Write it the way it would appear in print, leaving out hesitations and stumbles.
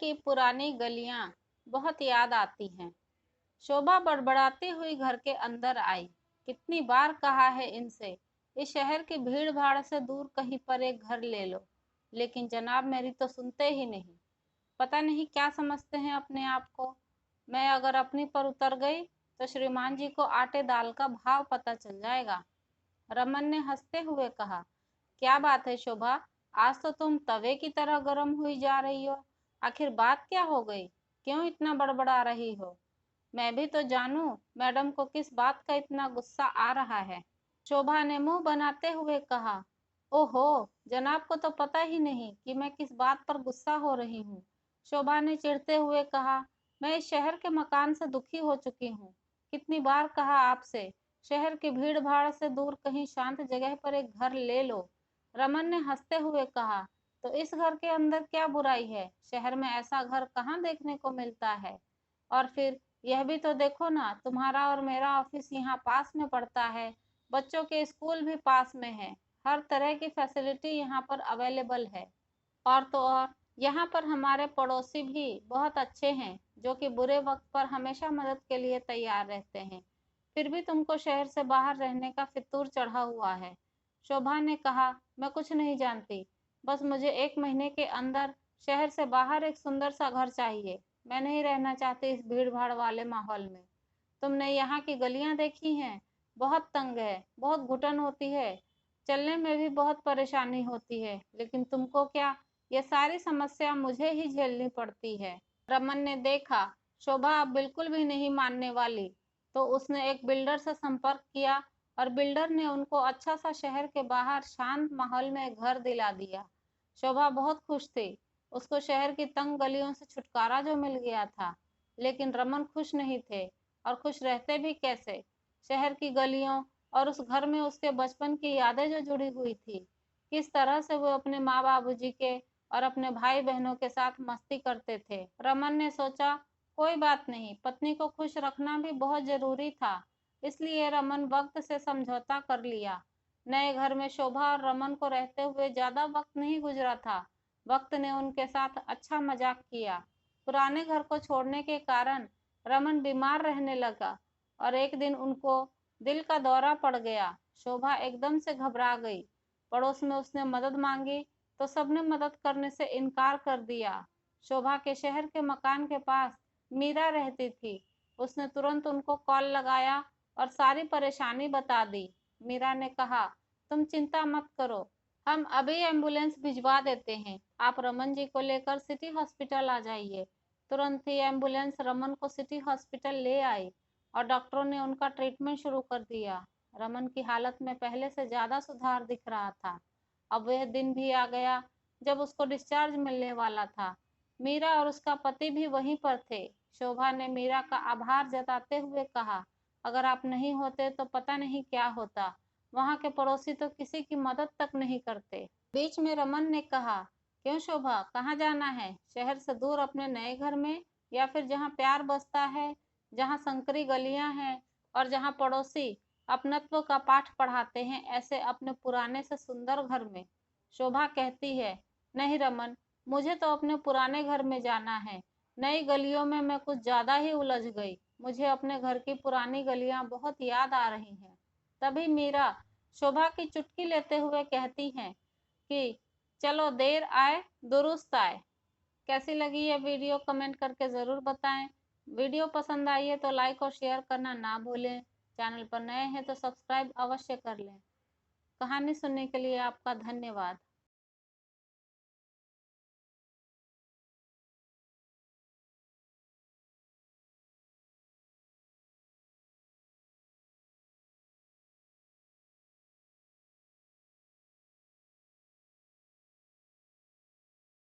की पुरानी गलियां बहुत याद आती हैं। शोभा बड़बड़ाती हुई घर के अंदर आई। कितनी बार कहा है इनसे, इस शहर की भीड़ भाड़ से दूर कहीं पर एक घर ले लो, लेकिन जनाब मेरी तो सुनते ही नहीं। पता नहीं क्या समझते हैं अपने आप को। मैं अगर अपनी पर उतर गई तो श्रीमान जी को आटे दाल का भाव पता चल जाएगा। रमन ने हंसते हुए कहा, क्या बात है शोभा, आज तो तुम तवे की तरह गर्म हुई जा रही हो। आखिर बात क्या हो गई, क्यों इतना बड़बड़ा रही हो? मैं भी तो जानूं मैडम को किस बात का इतना गुस्सा आ रहा है। शोभा ने मुंह बनाते हुए कहा, ओहो, जनाब को तो पता ही नहीं कि मैं किस बात पर गुस्सा हो रही हूँ। शोभा ने चिढ़ते हुए कहा, मैं इस शहर के मकान से दुखी हो चुकी हूँ। कितनी बार कहा आपसे, शहर की भीड़ भाड़ से दूर कहीं शांत जगह पर एक घर ले लो। रमन ने हंसते हुए कहा, तो इस घर के अंदर क्या बुराई है? शहर में ऐसा घर कहाँ देखने को मिलता है? और फिर यह भी तो देखो ना, तुम्हारा और मेरा ऑफिस यहाँ पास में पड़ता है, बच्चों के स्कूल भी पास में है, हर तरह की फैसिलिटी यहाँ पर अवेलेबल है। और तो और यहाँ पर हमारे पड़ोसी भी बहुत अच्छे हैं, जो कि बुरे वक्त पर हमेशा मदद के लिए तैयार रहते हैं। फिर भी तुमको शहर से बाहर रहने का फितूर चढ़ा हुआ है। शोभा ने कहा, मैं कुछ नहीं जानती, बस मुझे 1 महीने के अंदर शहर से बाहर एक सुंदर सा घर चाहिए। मैं नहीं रहना चाहती इस भीड़ भाड़ वाले माहौल में। तुमने यहाँ की गलियां देखी हैं, बहुत तंग है, बहुत घुटन होती है, चलने में भी बहुत परेशानी होती है, लेकिन तुमको क्या, ये सारी समस्या मुझे ही झेलनी पड़ती है। रमन ने देखा शोभा अब बिल्कुल भी नहीं मानने वाली, तो उसने एक बिल्डर से संपर्क किया और बिल्डर ने उनको अच्छा सा शहर के बाहर शांत माहौल में घर दिला दिया। शोभा बहुत खुश थी, उसको शहर की तंग गलियों से छुटकारा जो मिल गया था। लेकिन रमन खुश नहीं थे, और खुश रहते भी कैसे? शहर की गलियों और उस घर में उसके बचपन की यादें जो जुड़ी हुई थी, किस तरह से वो अपने माँ बाबूजी के और अपने भाई बहनों के साथ मस्ती करते थे। रमन ने सोचा, कोई बात नहीं, पत्नी को खुश रखना भी बहुत जरूरी था। इसलिए रमन वक्त से समझौता कर लिया। नए घर में शोभा और रमन को रहते हुए ज्यादा वक्त नहीं गुजरा था। वक्त ने उनके साथ अच्छा मजाक किया। पुराने घर को छोड़ने के कारण रमन बीमार रहने लगा और एक दिन उनको दिल का दौरा पड़ गया। शोभा एकदम से घबरा गई। पड़ोस में उसने मदद मांगी तो सबने मदद करने से इनकार कर दिया। शोभा के शहर के मकान के पास मीरा रहती थी। उसने तुरंत उनको कॉल लगाया और सारी परेशानी बता दी। मीरा ने कहा, तुम चिंता मत करो, हम अभी एम्बुलेंस भिजवा देते हैं। आप रमन जी को लेकर सिटी हॉस्पिटल आ जाइए। तुरंत ही एम्बुलेंस रमन को सिटी हॉस्पिटल ले आई और डॉक्टरों ने उनका ट्रीटमेंट शुरू कर दिया। रमन की हालत में पहले से ज्यादा सुधार दिख रहा था। अब वह दिन भी आ गया जब उसको डिस्चार्ज मिलने वाला था। मीरा और उसका पति भी वहीं पर थे। शोभा ने मीरा का आभार जताते हुए कहा, अगर आप नहीं होते तो पता नहीं क्या होता। वहां के पड़ोसी तो किसी की मदद तक नहीं करते। बीच में रमन ने कहा, क्यों शोभा, कहाँ जाना है? शहर से दूर अपने नए घर में, या फिर जहाँ प्यार बसता है, जहाँ संकरी गलियां हैं और जहाँ पड़ोसी अपनत्व का पाठ पढ़ाते हैं, ऐसे अपने पुराने से सुंदर घर में? शोभा कहती है, नहीं रमन, मुझे तो अपने पुराने घर में जाना है। नई गलियों में मैं कुछ ज्यादा ही उलझ गई। मुझे अपने घर की पुरानी गलियां बहुत याद आ रही हैं। तभी मीरा शोभा की चुटकी लेते हुए कहती हैं कि चलो देर आए दुरुस्त आए। कैसी लगी ये वीडियो कमेंट करके ज़रूर बताएं। वीडियो पसंद आई है तो लाइक और शेयर करना ना भूलें। चैनल पर नए हैं तो सब्सक्राइब अवश्य कर लें। कहानी सुनने के लिए आपका धन्यवाद।